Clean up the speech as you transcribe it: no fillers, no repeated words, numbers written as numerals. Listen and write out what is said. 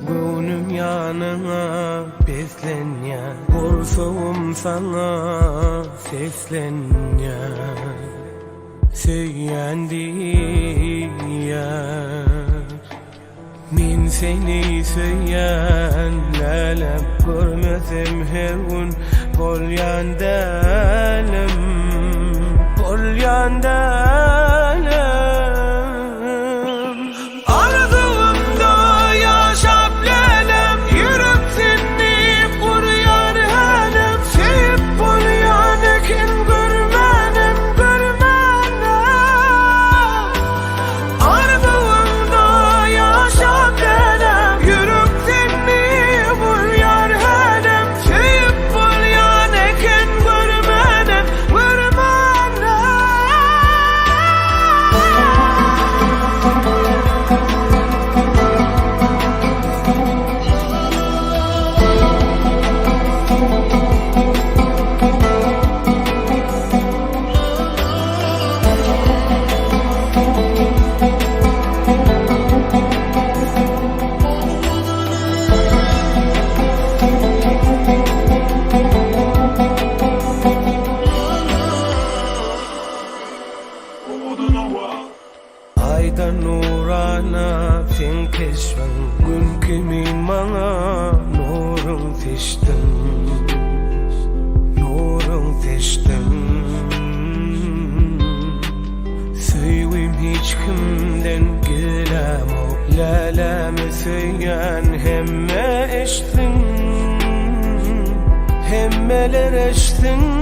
Gönlüm yanına beslen ya, korsoğum sana seslen ya. Söylendi ya, min seni söyleyen alem, görmesem her gün kol yandalim, kol yandalim. Ayda nurana sen keşfen, gün kimin bana nurun seçtin, nurun seçtin. Söyleyim hiç kimden gülem o, lalemi söyleyen hemme eştin, hemmeler eştin.